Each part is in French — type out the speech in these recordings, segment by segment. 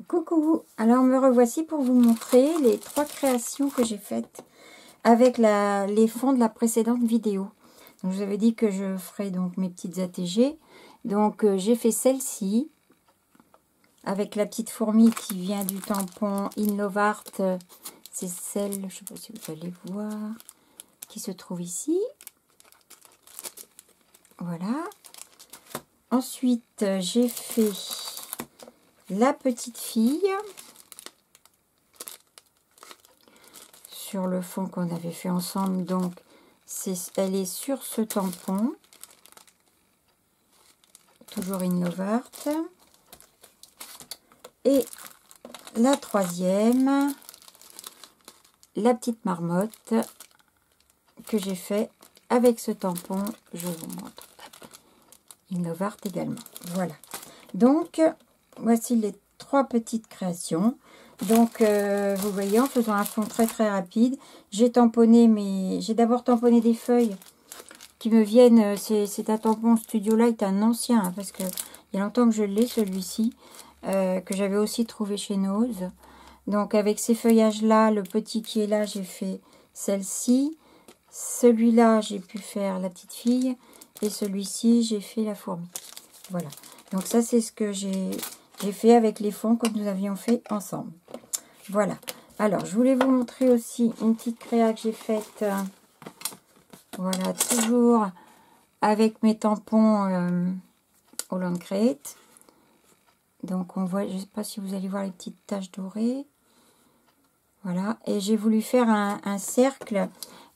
Coucou, alors me revoici pour vous montrer les 3 créations que j'ai faites avec les fonds de la précédente vidéo. Donc, je vous avais dit que je ferais donc mes petites ATG. Donc j'ai fait celle-ci avec la petite fourmi qui vient du tampon In Love Art. C'est celle, je ne sais pas si vous allez voir, qui se trouve ici. Voilà. Ensuite j'ai fait la petite fille sur le fond qu'on avait fait ensemble. Donc elle est sur ce tampon, toujours In Love Art. Et la troisième, la petite marmotte que j'ai fait avec ce tampon. Je vous montre. In Love Art également. Voilà. Donc voici les 3 petites créations. Donc vous voyez, en faisant un fond très très rapide, j'ai tamponné j'ai d'abord tamponné des feuilles qui me viennent. C'est un tampon Studio Light, un ancien, hein, parce que il y a longtemps que je l'ai, celui-ci, que j'avais aussi trouvé chez Nose. Donc avec ces feuillages là, le petit qui est là, j'ai fait celle-ci. Celui-là, j'ai pu faire la petite fille, et celui-ci, j'ai fait la fourmi. Voilà. Donc ça, c'est ce que j'ai fait avec les fonds que nous avions fait ensemble. Voilà. Alors, je voulais vous montrer aussi une petite créa que j'ai faite. Voilà, toujours avec mes tampons Holland Create. Donc, on voit, je ne sais pas si vous allez voir les petites taches dorées. Voilà. Et j'ai voulu faire un cercle.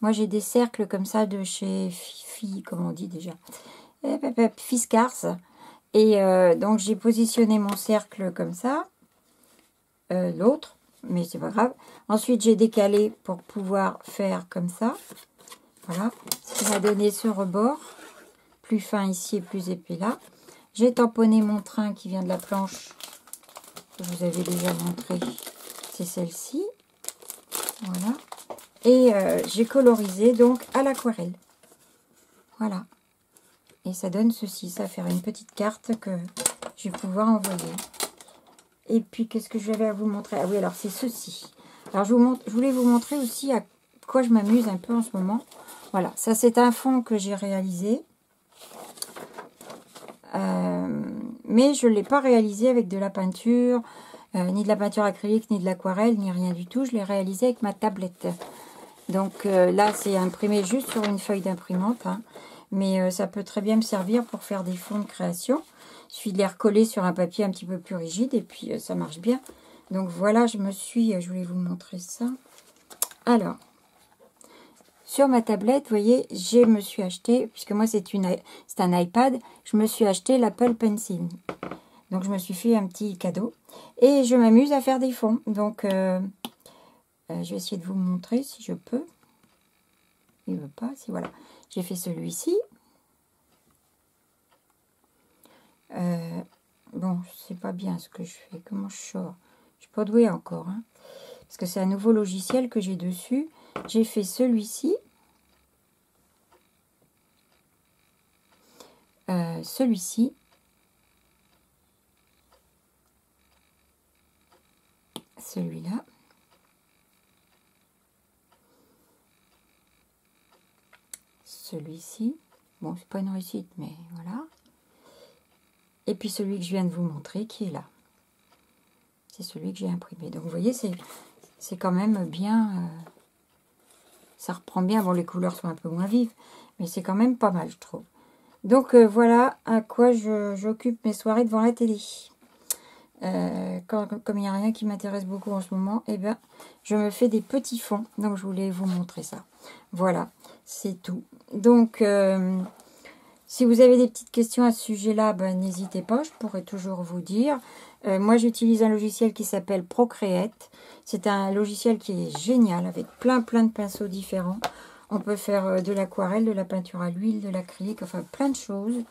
Moi, j'ai des cercles comme ça de chez Fifi, comment on dit déjà, Fiskars. Et donc, j'ai positionné mon cercle comme ça. L'autre, mais c'est pas grave. Ensuite, j'ai décalé pour pouvoir faire comme ça. Voilà. Ce qui m'a donné ce rebord. Plus fin ici et plus épais là. J'ai tamponné mon train qui vient de la planche que je vous avais déjà montré. C'est celle-ci. Voilà. Et j'ai colorisé donc à l'aquarelle. Voilà. Et ça donne ceci. Ça va faire une petite carte que je vais pouvoir envoyer. Et puis, qu'est-ce que j'avais à vous montrer? Ah oui, alors c'est ceci. Alors, je voulais vous montrer aussi à quoi je m'amuse un peu en ce moment. Voilà, ça c'est un fond que j'ai réalisé. Mais je ne l'ai pas réalisé avec de la peinture, ni de la peinture acrylique, ni de l'aquarelle, ni rien du tout. Je l'ai réalisé avec ma tablette. Donc là, c'est imprimé juste sur une feuille d'imprimante. Hein. Mais ça peut très bien me servir pour faire des fonds de création. Il suffit de les recoller sur un papier un petit peu plus rigide et puis ça marche bien. Donc voilà, je voulais vous montrer ça. Alors, sur ma tablette, vous voyez, je me suis acheté, puisque moi c'est un iPad, je me suis acheté l'Apple Pencil. Donc je me suis fait un petit cadeau. Et je m'amuse à faire des fonds. Donc je vais essayer de vous montrer si je peux. Il ne veut pas, si voilà. J'ai fait celui-ci. Bon, je sais pas bien ce que je fais. Comment je sors? Je suis pas douée encore. Hein, parce que c'est un nouveau logiciel que j'ai dessus. J'ai fait celui-ci. Celui-ci. Celui-là. Celui-ci. Bon, c'est pas une réussite, mais voilà. Et puis celui que je viens de vous montrer qui est là. C'est celui que j'ai imprimé. Donc vous voyez, c'est quand même bien. Ça reprend bien. Bon, les couleurs sont un peu moins vives, mais c'est quand même pas mal, je trouve. Donc voilà à quoi j'occupe mes soirées devant la télé. Comme il n'y a rien qui m'intéresse beaucoup en ce moment, eh bien, je me fais des petits fonds. Donc je voulais vous montrer ça. Voilà, c'est tout. Donc si vous avez des petites questions à ce sujet-là, ben, n'hésitez pas, je pourrais toujours vous dire. Moi, j'utilise un logiciel qui s'appelle Procreate. C'est un logiciel qui est génial, avec plein de pinceaux différents. On peut faire de l'aquarelle, de la peinture à l'huile, de l'acrylique, enfin plein de choses.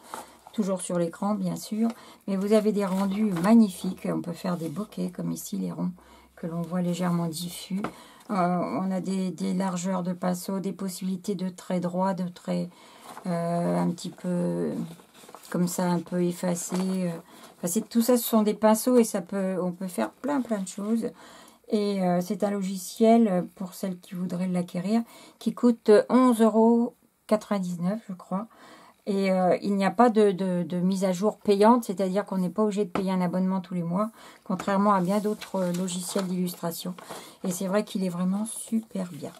Toujours sur l'écran, bien sûr. Mais vous avez des rendus magnifiques. On peut faire des bokeh, comme ici, les ronds, que l'on voit légèrement diffus. On a des largeurs de pinceaux, des possibilités de traits droits, de traits un petit peu comme ça un peu effacé. Tout ça, ce sont des pinceaux et on peut faire plein de choses. Et c'est un logiciel, pour celles qui voudraient l'acquérir, qui coûte 11,99 €, je crois. Et il n'y a pas de mise à jour payante, c'est-à-dire qu'on n'est pas obligé de payer un abonnement tous les mois, contrairement à bien d'autres logiciels d'illustration. Et c'est vrai qu'il est vraiment super bien.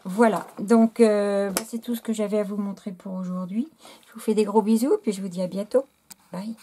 Voilà, donc c'est tout ce que j'avais à vous montrer pour aujourd'hui. Je vous fais des gros bisous, puis je vous dis à bientôt. Bye.